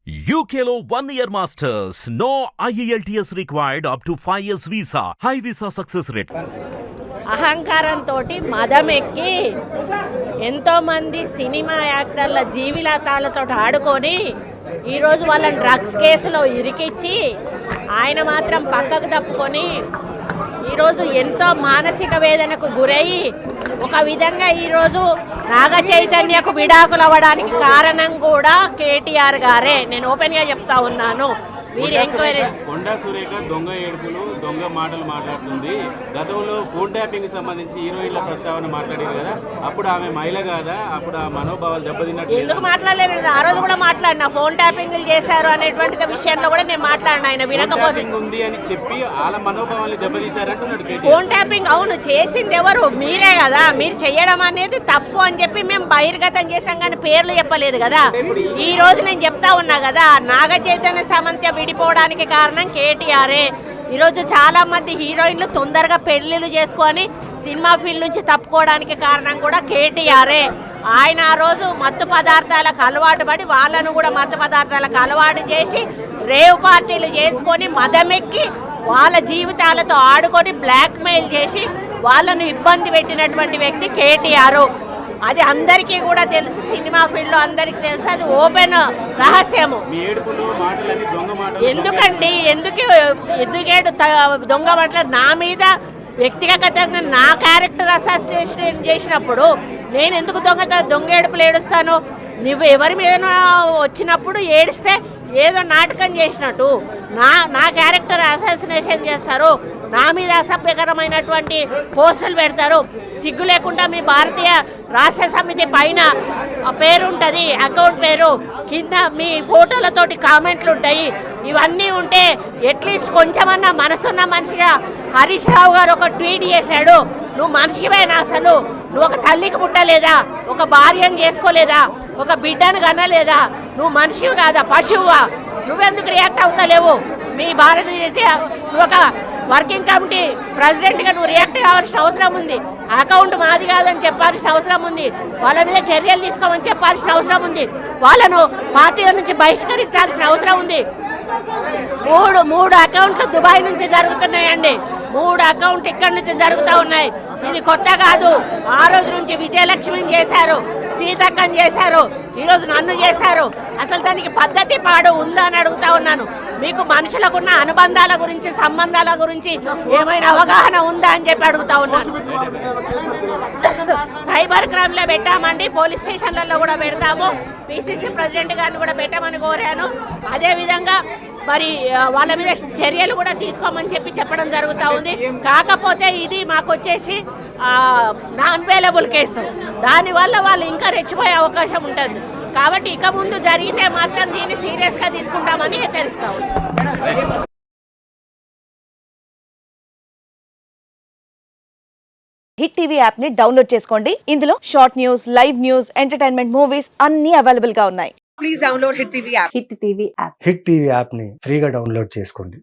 UKLO 1 year masters. No IELTS required up to 5 years visa. High visa success rate. అహంకారంతో మదమెక్కి ఎంతోమంది cinema యాక్టర్ల జీవితాలతో ఆడుకొని ఈరోజు వాళ్ళని డ్రగ్స్ కేసులో ఇరికిచ్చి ఆయన మాత్రం పక్కకు తప్పుకొని ఈరోజు ఎంతో మానసిక వేదనకు గురయ్యి ఒక విధంగా ఈరోజు నాగ చైతన్యకు విడాకులు అవ్వడానికి కారణం కూడా కేటీఆర్ గారే. నేను ఓపెన్గా చెప్తా ఉన్నాను. మీరు ఎంక్వైరీ కొండా సురేఖ దొంగ ఏడుపులు దొంగ మాటలు మాట్లాడుతుంది. గతంలో ఫోన్ ట్యాపింగ్ సంబంధించి హీరోయిన్ల ప్రస్తావన మాట్లాడారు కదా, అప్పుడు ఆమె మహిళ కాదా? అప్పుడు ఆ మనోభావాలు దెబ్బతిన్నట్టు ఎందుకు మాట్లాడలేదు? ఆ రోజు కూడా మాట్లాడినా ఫోన్ ట్యాపింగ్లు చేశారు అనేటువంటి విషయంలో కూడా నేను మాట్లాడినా. ఆయన వినకపోతే ఉంది అని చెప్పి వాళ్ళ మనోభావాలు దెబ్బతీశారంటున్నాడు. ఫోన్ ట్యాపింగ్ అవును చేసింది ఎవరు? మీరే కదా. మీరు చేయడం అనేది తప్పు అని చెప్పి మేము బహిర్గతం చేశాం, కానీ పేర్లు చెప్పలేదు కదా. ఈ రోజు నేను చెప్తా ఉన్నా కదా, నాగ చైతన్య సామంత్య విడిపోవడానికి కారణం కేటీఆరే. ఈరోజు చాలా మంది హీరోయిన్లు తొందరగా పెళ్లిళ్ళు చేసుకొని సినిమా ఫీల్డ్ నుంచి తప్పుకోవడానికి కారణం కూడా కేటీఆరే. ఆయన ఆ రోజు మత్తు పదార్థాలకు అలవాటు పడి వాళ్ళను కూడా మత్తు పదార్థాలకు అలవాటు చేసి రేవ్ పార్టీలు చేసుకొని మదమెక్కి వాళ్ళ జీవితాలతో ఆడుకొని బ్లాక్మెయిల్ చేసి వాళ్ళను ఇబ్బంది పెట్టినటువంటి వ్యక్తి కేటీఆర్. అది అందరికీ కూడా తెలుసు, సినిమా ఫీల్డ్లో అందరికీ తెలుసు, అది ఓపెన్ రహస్యము. ఎందుకండి ఎందుకేడు దొంగ మాటలు నా మీద వ్యక్తిగతంగా నా క్యారెక్టర్ అసోసియేషన్ చేసినప్పుడు నేను ఎందుకు దొంగ ఏడుపులు ఏడుస్తాను? నువ్వు ఎవరి మీద వచ్చినప్పుడు ఏడిస్తే ఏదో నాటకం చేసినట్టు నా క్యారెక్టర్ అసాసినేషన్ చేస్తారు, నా మీద అసభ్యకరమైనటువంటి పోస్టులు పెడతారు. సిగ్గు లేకుండా మీ భారతీయ రాష్ట్ర సమితి పైన పేరు ఉంటుంది, అకౌంట్ పేరు, కింద మీ ఫోటోలతోటి కామెంట్లు ఉంటాయి. ఇవన్నీ ఉంటే అట్లీస్ట్ కొంచెమన్నా మనసున్న మనిషిగా హరీష్ రావు గారు ఒక ట్వీట్ చేశాడు, నువ్వు మనిషివేనా? అసలు నువ్వు ఒక తల్లికి పుట్టలేదా? ఒక భార్యను చేసుకోలేదా? ఒక బిడ్డను కనలేదా? నువ్వు మనిషివి కాదా, పశువువా? నువ్వెందుకు రియాక్ట్ అవుతలేవు? మీ భారతీయ ఒక వర్కింగ్ కమిటీ ప్రెసిడెంట్గా నువ్వు రియాక్ట్ కావాల్సిన అవసరం ఉంది. అకౌంట్ మాది కాదని చెప్పాల్సిన అవసరం ఉంది. వాళ్ళ మీద చర్యలు తీసుకోమని చెప్పాల్సిన అవసరం ఉంది. వాళ్ళను పార్టీల నుంచి బహిష్కరించాల్సిన అవసరం ఉంది. మూడు అకౌంట్లు దుబాయ్ నుంచి జరుగుతున్నాయండి. 3 అకౌంట్ ఇక్కడి నుంచి జరుగుతూ ఉన్నాయి. ఇది కొత్త కాదు. ఆ రోజు నుంచి విజయలక్ష్మిని చేశారు, సీతక్కని చేశారు, ఈరోజు నన్ను చేశారు. అసలు దానికి పద్ధతి పాడు ఉందా అని అడుగుతా ఉన్నాను. మీకు మనుషులకున్న అనుబంధాల గురించి, సంబంధాల గురించి ఏమైనా అవగాహన ఉందా అని చెప్పి అడుగుతా ఉన్నాను. సైబర్ క్రైమ్లో పెట్టామండి, పోలీస్ స్టేషన్లలో కూడా పెడతాము. పిసిసి ప్రెసిడెంట్ గారిని కూడా పెట్టామని కోరాను. అదేవిధంగా మరి వాళ్ళ మీద చర్యలు కూడా తీసుకోమని చెప్పడం జరుగుతూ ఉంది. కాకపోతే ఇది మాకు వచ్చేసి నాన్ వేలబుల్ కేసు, దానివల్ల వాళ్ళు ఇంకా రెచ్చిపోయే అవకాశం ఉంటుంది. కాబట్టి ఇక ముందు జరిగితే మాత్రం దీన్ని సీరియస్గా తీసుకుంటామని హెచ్చరిస్తా ఉన్నాం. హిట్ టీవీ యాప్ ని డౌన్లోడ్ చేసుకోండి. ఇందులో short news, live news, entertainment movies అన్ని అవైలబుల్ గా ఉన్నాయి. Please download Hit TV app. Hit TV app. Hit TV app ని ఫ్రీగా డౌన్లోడ్ చేసుకోండి.